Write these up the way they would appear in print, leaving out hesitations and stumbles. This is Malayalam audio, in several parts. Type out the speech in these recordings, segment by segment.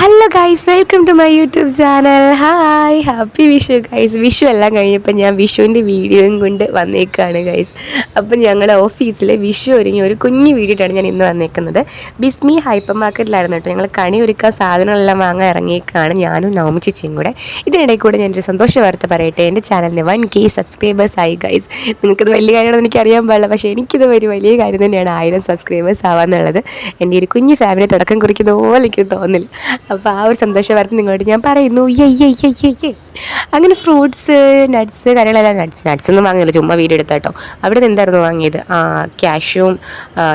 Hello guys, welcome to my YouTube channel. Hi, happy Vishu guys. Vishu എല്ലാം കഴിഞ്ഞപ്പോൾ ഞാൻ വിഷുവിൻ്റെ വീഡിയോയും കൊണ്ട് വന്നേക്കാണ് ഗൈസ്. അപ്പം ഞങ്ങളുടെ ഓഫീസിൽ വിഷു ഒരുങ്ങി ഒരു കുഞ്ഞു വീഡിയോ ആയിട്ടാണ് ഞാൻ ഇന്ന് വന്നേക്കുന്നത്. ബിസ്മി ഹൈപ്പർ മാർക്കറ്റിലായിരുന്നു കേട്ടോ. ഞങ്ങൾ കണി ഒരുക്കാൻ സാധനങ്ങളെല്ലാം വാങ്ങാൻ ഇറങ്ങിയേക്കാണ്, ഞാനും നവമി ചേച്ചിയും കൂടെ. ഇതിനിടയിൽ കൂടെ ഞാനൊരു സന്തോഷ വാർത്ത പറയട്ടെ. എൻ്റെ ചാനലിന് 1K സബ്സ്ക്രൈബേഴ്സ് ആയി ഗൈസ്. നിങ്ങൾക്കത് വലിയ കാര്യമാണെന്ന് എനിക്കറിയാൻ പാടില്ല, പക്ഷേ എനിക്കിത് ഒരു വലിയ കാര്യം തന്നെയാണ് 1000 സബ്സ്ക്രൈബേഴ്സ് ആവാന്നുള്ളത്. എൻ്റെ ഒരു കുഞ്ഞു ഫാമിലി തുടക്കം കുറിക്കുന്ന പോലെ എനിക്ക് തോന്നില്ല. അപ്പോൾ ആ ഒരു സന്തോഷ വാർത്ത നിങ്ങളോട് ഞാൻ പറയുന്നു. അങ്ങനെ ഫ്രൂട്ട്സ്, നട്ട്സ്, കാര്യങ്ങളെല്ലാം നട്ട്സൊന്നും വാങ്ങിയില്ല, ചുമ്മാ വീഡിയോ എടുത്ത കേട്ടോ. അവിടെ നിന്ന് എന്തായിരുന്നു വാങ്ങിയത്? ക്യാഷും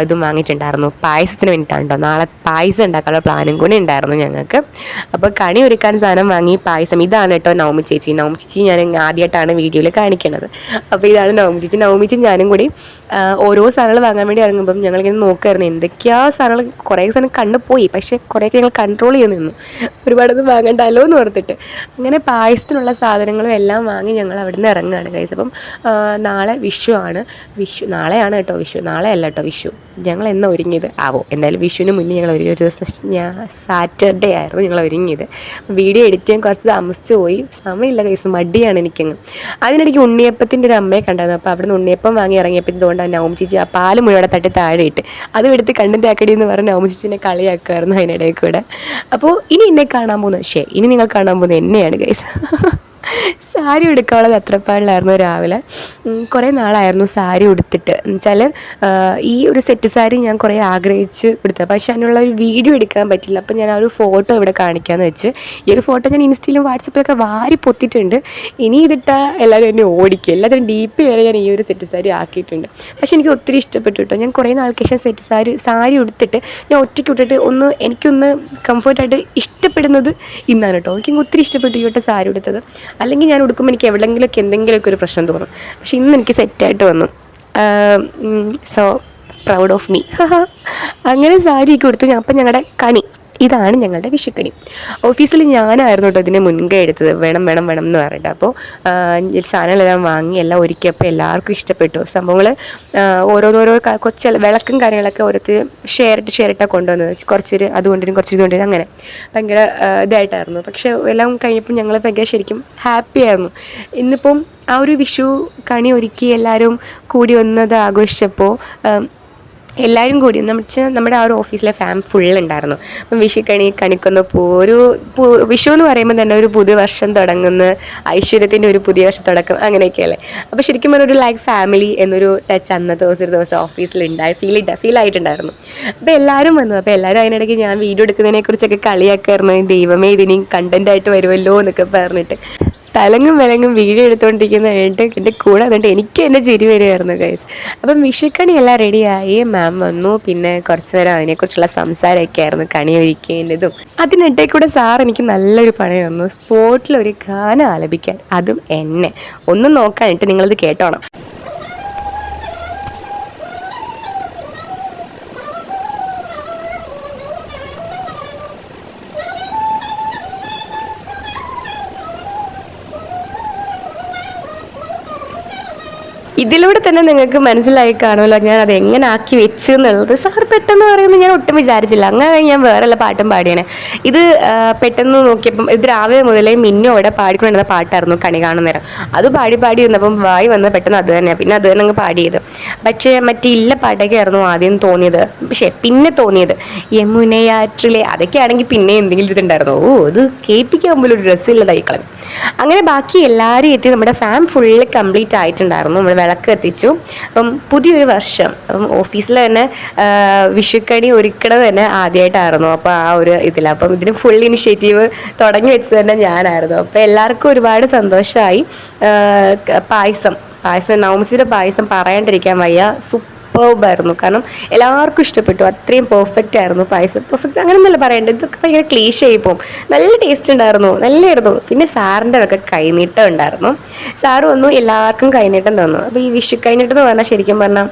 ഇതും വാങ്ങിയിട്ടുണ്ടായിരുന്നു. പായസത്തിന് വേണ്ടിയിട്ടാണ് കേട്ടോ. നാളെ പായസം ഉണ്ടാക്കാനുള്ള പ്ലാനും കൂടി ഉണ്ടായിരുന്നു ഞങ്ങൾക്ക്. അപ്പോൾ കണി ഒരുക്കാൻ സാധനം വാങ്ങി. പായസം ഇതാണ് കേട്ടോ നവമി ചേച്ചി. ഞാൻ ആദ്യമായിട്ടാണ് വീഡിയോയിൽ കാണിക്കുന്നത്. അപ്പോൾ ഇതാണ് നവമി ചേച്ചി ഞാനും കൂടി ഓരോ സാധനങ്ങൾ വാങ്ങാൻ വേണ്ടി ഇറങ്ങുമ്പം ഞങ്ങളിങ്ങനെ നോക്കുമായിരുന്നു എന്തൊക്കെയാ സാധനങ്ങൾ. കുറേ സാധനം കണ്ടുപോയി, പക്ഷേ കുറേയൊക്കെ ഞങ്ങൾ കൺട്രോൾ ചെയ്ത് നിന്നു, ഒരുപാടൊന്നും വാങ്ങണ്ടല്ലോ എന്ന് ഓർത്തിട്ട്. അങ്ങനെ പായസത്തിനുള്ള സാധനങ്ങളും എല്ലാം വാങ്ങി ഞങ്ങൾ അവിടെ നിന്ന് ഇറങ്ങുകയാണ് ഗൈസ്. അപ്പം നാളെ വിഷു ആണ്. നാളെയാണ് കേട്ടോ വിഷു, നാളെ അല്ല കേട്ടോ വിഷു. ഞങ്ങൾ എന്നാ ഒരുങ്ങിയത് എന്തായാലും വിഷുവിന് മുന്നേ ഞങ്ങൾ ഒരു ദിവസം സാറ്റർഡേ ആയിരുന്നു ഞങ്ങൾ ഒരുങ്ങിയത്. വീഡിയോ എഡിറ്റ് ചെയ്യാൻ കുറച്ച് താമസിച്ച് പോയി, സമയമില്ല ഗൈസ്, മടിയാണ് എനിക്കങ്ങ്. അതിനിടയ്ക്ക് ഉണ്ണിയപ്പത്തിൻ്റെ ഒരു അമ്മയെ കണ്ടായിരുന്നു. അപ്പോൾ അവിടെ നിന്ന് ഉണ്ണിയപ്പം വാങ്ങി ഇറങ്ങിയപ്പോൾ ഇതുകൊണ്ടാണ് നവമി ചേച്ചി ആ പാല് മുഴുവൻ തട്ടി താഴെ ഇട്ട് അതും എടുത്ത് കണ്ടന്റ് ആക്കടി എന്ന് പറഞ്ഞ് നവമി ചേച്ചിനെ കളിയാക്കുമായിരുന്നു അതിനിടയിൽ കൂടെ. അപ്പോൾ ഇനി നിങ്ങൾ കാണാൻ പോകുന്നത് എന്നെയാണ് ഗൈസ്. സാരി ഉടുക്കാനുള്ളത് അത്രപ്പാടിലായിരുന്നു രാവിലെ. കുറേ നാളായിരുന്നു സാരി ഉടുത്തിട്ട്. എന്നുവെച്ചാൽ ഈ ഒരു സെറ്റ് സാരി ഞാൻ കുറേ ആഗ്രഹിച്ച് കൊടുത്തത്, പക്ഷെ അതിനുള്ള ഒരു വീഡിയോ എടുക്കാൻ പറ്റില്ല. അപ്പോൾ ഞാൻ ആ ഒരു ഫോട്ടോ ഇവിടെ കാണിക്കാമെന്ന് വെച്ച്. ഈ ഒരു ഫോട്ടോ ഞാൻ ഇൻസ്റ്റയിലും വാട്സപ്പിലൊക്കെ വാരി പൊത്തിയിട്ടുണ്ട്. ഇനി ഇതിട്ടാൽ എല്ലാവരും എന്നെ ഓടിക്കും. എല്ലാത്തിനും ഡീപ്പ് വരെ ഞാൻ ഈ ഒരു സെറ്റ് സാരി ആക്കിയിട്ടുണ്ട്. പക്ഷെ എനിക്ക് ഒത്തിരി ഇഷ്ടപ്പെട്ടു കേട്ടോ. ഞാൻ കുറേ നാൾക്ക് ശേഷം സെറ്റ് സാരി ഉടുത്തിട്ട് ഞാൻ ഒറ്റയ്ക്ക് വിട്ടിട്ട് എനിക്കൊന്ന് കംഫർട്ടായിട്ട് ഇഷ്ടപ്പെടുന്നത് ഇന്നാണ് കേട്ടോ. എനിക്ക് ഒത്തിരി ഇഷ്ടപ്പെട്ടു ഈ വട്ടം സാരി ഉടുത്തത്. അല്ലെങ്കിൽ ഞാൻ ഉടുക്കുമ്പോൾ എനിക്ക് എന്തെങ്കിലുമൊക്കെ ഒരു പ്രശ്നം തോന്നും. പക്ഷെ ഇന്ന് എനിക്ക് സെറ്റായിട്ട് വന്നു. So proud of me. അങ്ങനെ സാരിയൊക്കെ കൊടുത്തു. അപ്പം ഞങ്ങളുടെ കണി ഇതാണ്, ഞങ്ങളുടെ വിഷുക്കണി. ഓഫീസിൽ ഞാനായിരുന്നു കേട്ടോ ഇതിനെ മുൻകൈ എടുത്തത്. വേണം എന്ന് പറഞ്ഞിട്ട്. അപ്പോൾ സാധനങ്ങളെല്ലാം വാങ്ങി എല്ലാം ഒരുക്കിയപ്പോൾ എല്ലാവർക്കും ഇഷ്ടപ്പെട്ടു. സംഭവങ്ങൾ ഓരോന്നോരോ വിളക്കും കാര്യങ്ങളൊക്കെ ഓരോരുത്തർ ഷെയറിട്ടാണ് കൊണ്ടുവന്നത്. കുറച്ചൊരു അതുകൊണ്ടിരും കുറച്ച് ഇതുകൊണ്ടിരും അങ്ങനെ ഭയങ്കര ഇതായിട്ടായിരുന്നു. പക്ഷേ എല്ലാം കഴിഞ്ഞപ്പോൾ ഞങ്ങൾ ഭയങ്കര ശരിക്കും ഹാപ്പി ആയിരുന്നു. ഇന്നിപ്പം ആ ഒരു വിഷു കണി ഒരുക്കി എല്ലാവരും കൂടി വന്നത് ആഘോഷിച്ചപ്പോൾ എല്ലാവരും കൂടി നമ്മുടെ ആ ഒരു ഓഫീസിലെ ഫുള്ളുണ്ടായിരുന്നു. അപ്പം കണിക്കൊന്ന വിഷു എന്ന് പറയുമ്പോൾ തന്നെ ഒരു പുതുവർഷം തുടങ്ങുന്ന, ഐശ്വര്യത്തിൻ്റെ ഒരു പുതിയ വർഷം തുടക്കം, അങ്ങനെയൊക്കെയല്ലേ. അപ്പോൾ ശരിക്കും പറഞ്ഞൊരു ഫാമിലി എന്നൊരു ടച്ച് അന്നത്തെ ഒരു ദിവസം ഓഫീസിലുണ്ടായി ഫീൽ ആയിട്ടുണ്ടായിരുന്നു. അപ്പോൾ എല്ലാവരും വന്നു. അപ്പോൾ എല്ലാവരും അതിനിടയ്ക്ക് ഞാൻ വീഡിയോ എടുക്കുന്നതിനെക്കുറിച്ചൊക്കെ കളിയാക്കായിരുന്നു. ദൈവമേ ഇതിനി കണ്ടൻറ്റായിട്ട് വരുമല്ലോ എന്നൊക്കെ പറഞ്ഞിട്ട് വിലങ്ങും വീഡിയോ എടുത്തുകൊണ്ടിരിക്കുന്ന എൻ്റെ കൂടെ അതുകൊണ്ട് എനിക്ക് എൻ്റെ ചിരി വരികയായിരുന്നു ഗൈസ്. അപ്പം വിഷുക്കണി എല്ലാം റെഡിയായി. മാം വന്നു. പിന്നെ കുറച്ച് നേരം അതിനെക്കുറിച്ചുള്ള സംസാരമൊക്കെ ആയിരുന്നു, കണി ഒരുക്കേണ്ടതും. അതിനിടയിൽ കൂടെ സാർ എനിക്ക് നല്ലൊരു പണി തന്നു, സ്പോട്ടിലൊരു ഗാനം ആലപിക്കാൻ, അതും എന്നെ. ഒന്നും നോക്കാനിട്ട് നിങ്ങളത് കേട്ടോണം. ഇതിലൂടെ തന്നെ നിങ്ങൾക്ക് മനസ്സിലായി കാണുമല്ലോ ഞാൻ അത് എങ്ങനെ ആക്കി വെച്ചു എന്നുള്ളത്. സാർ പെട്ടെന്ന് പറയുന്നത് ഞാൻ ഒട്ടും വിചാരിച്ചില്ല. അങ്ങനെ ഞാൻ വേറെയുള്ള പാട്ടും പാടിയാണ്. ഇത് പെട്ടെന്ന് നോക്കിയപ്പം ഇത് രാവിലെ മുതലേ മിന്നു അവിടെ പാടിക്കൊണ്ടിരുന്ന പാട്ടായിരുന്നു കണി കാണുന്ന നേരം. അത് പാടി ഇരുന്നപ്പം വായി വന്ന് പെട്ടെന്ന് അത് തന്നെയാണ്. പിന്നെ അത് തന്നെ അങ്ങ് പാടിയത്. പക്ഷേ ഇല്ല പാട്ടൊക്കെ ആയിരുന്നു ആദ്യം തോന്നിയത്. പക്ഷേ പിന്നെ തോന്നിയത് യമുനയാற்றிലെ അതൊക്കെ ആണെങ്കിൽ പിന്നെ എന്തെങ്കിലും ഇതുണ്ടായിരുന്നു. ഇത് കേൾപ്പിക്കാൻ ഒരു രസമില്ലതായി കളഞ്ഞു. അങ്ങനെ ബാക്കി എല്ലാവരും എത്തി. നമ്മുടെ ഫുള്ള് കംപ്ലീറ്റ് ആയിട്ടുണ്ടായിരുന്നു. നമ്മൾ വിളക്ക് എത്തിച്ചു. അപ്പം പുതിയൊരു വർഷം. അപ്പം ഓഫീസിൽ തന്നെ വിഷുക്കണി ഒരുക്കണത് തന്നെ ആദ്യമായിട്ടായിരുന്നു. അപ്പോൾ ആ ഒരു ഇതിൽ അപ്പം ഇതിന് ഫുൾ ഇനിഷ്യേറ്റീവ് തുടങ്ങി വെച്ചത് തന്നെ ഞാനായിരുന്നു. അപ്പോൾ എല്ലാവർക്കും ഒരുപാട് സന്തോഷമായി. പായസം നവമിയുടെ പായസം പറയാണ്ടിരിക്കാൻ വയ്യ. സൂപ്പർബായിരുന്നു. കാരണം എല്ലാവർക്കും ഇഷ്ടപ്പെട്ടു. അത്രയും പെർഫെക്റ്റ് ആയിരുന്നു പായസം. പെർഫെക്റ്റ് അങ്ങനെയൊന്നുമല്ല പറയേണ്ടത്, ഇതൊക്കെ ഭയങ്കര ക്ലീഷ് ആയിപ്പോവും. നല്ല ടേസ്റ്റ് ഉണ്ടായിരുന്നു, നല്ലായിരുന്നു. പിന്നെ സാറിൻ്റെ ഒക്കെ കൈനീട്ടം ഉണ്ടായിരുന്നു. സാറ് വന്നു, എല്ലാവർക്കും കൈനീട്ടം തന്നു. അപ്പോൾ ഈ വിഷു കൈനീട്ടം എന്ന് പറഞ്ഞാൽ ശരിക്കും പറഞ്ഞാൽ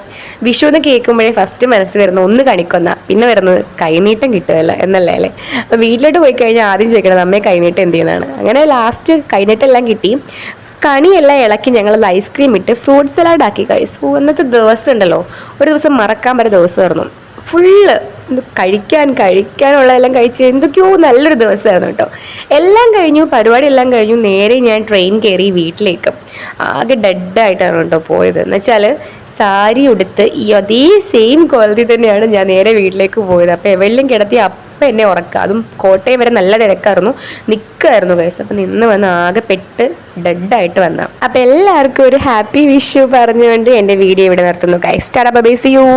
വിഷു എന്ന് കേൾക്കുമ്പോഴേ ഫസ്റ്റ് മനസ്സിൽ വരുന്നു ഒന്ന് കണിക്കൊന്ന, പിന്നെ വരുന്നത് കൈനീട്ടം കിട്ടുമല്ലോ എന്നല്ലേ അല്ലേ. അപ്പോൾ വീട്ടിലോട്ട് പോയി കഴിഞ്ഞാൽ ആദ്യം ചോദിക്കണത് അമ്മയെ കൈനീട്ടം എന്ത് ചെയ്യുന്നതാണ്. അങ്ങനെ ലാസ്റ്റ് കൈനീട്ടം എല്ലാം കിട്ടി. കണിയെല്ലാം ഇളക്കി ഞങ്ങൾ ഐസ്ക്രീം ഇട്ട് ഫ്രൂട്ട് സലാഡ് ആക്കി കഴിച്ചു. അന്നത്തെ ദിവസം ഉണ്ടല്ലോ, ഒരു ദിവസം മറക്കാൻ പറ്റുന്ന ദിവസമായിരുന്നു. ഫുള്ള് കഴിക്കാനുള്ളതെല്ലാം കഴിച്ച് എന്തൊക്കെയോ നല്ലൊരു ദിവസമായിരുന്നു കേട്ടോ. എല്ലാം കഴിഞ്ഞു, പരിപാടി എല്ലാം കഴിഞ്ഞു. നേരെ ഞാൻ ട്രെയിൻ കയറി വീട്ടിലേക്ക്. ആകെ ഡെഡായിട്ടാണ് കേട്ടോ പോയത്. എന്നുവെച്ചാൽ സാരി ഉടുത്ത് ഈ അതേ സെയിം ക്വാളിറ്റി തന്നെയാണ് ഞാൻ നേരെ വീട്ടിലേക്ക് പോയത്. അപ്പോൾ എവിടെയും കിടത്തി അപ്പം എന്നെ ഉറക്കുക. അതും കോട്ടയം വരെ നല്ല തിരക്കായിരുന്നു, നിൽക്കുമായിരുന്നു ഗൈസ്. അപ്പം നിന്ന് വന്ന് ആകെ പെട്ട് ഡെഡായിട്ട് വന്ന. അപ്പം എല്ലാവർക്കും ഒരു ഹാപ്പി വിഷു പറഞ്ഞുകൊണ്ട് എൻ്റെ വീഡിയോ ഇവിടെ നിർത്തുന്നു guys. Tata bye bye, see U.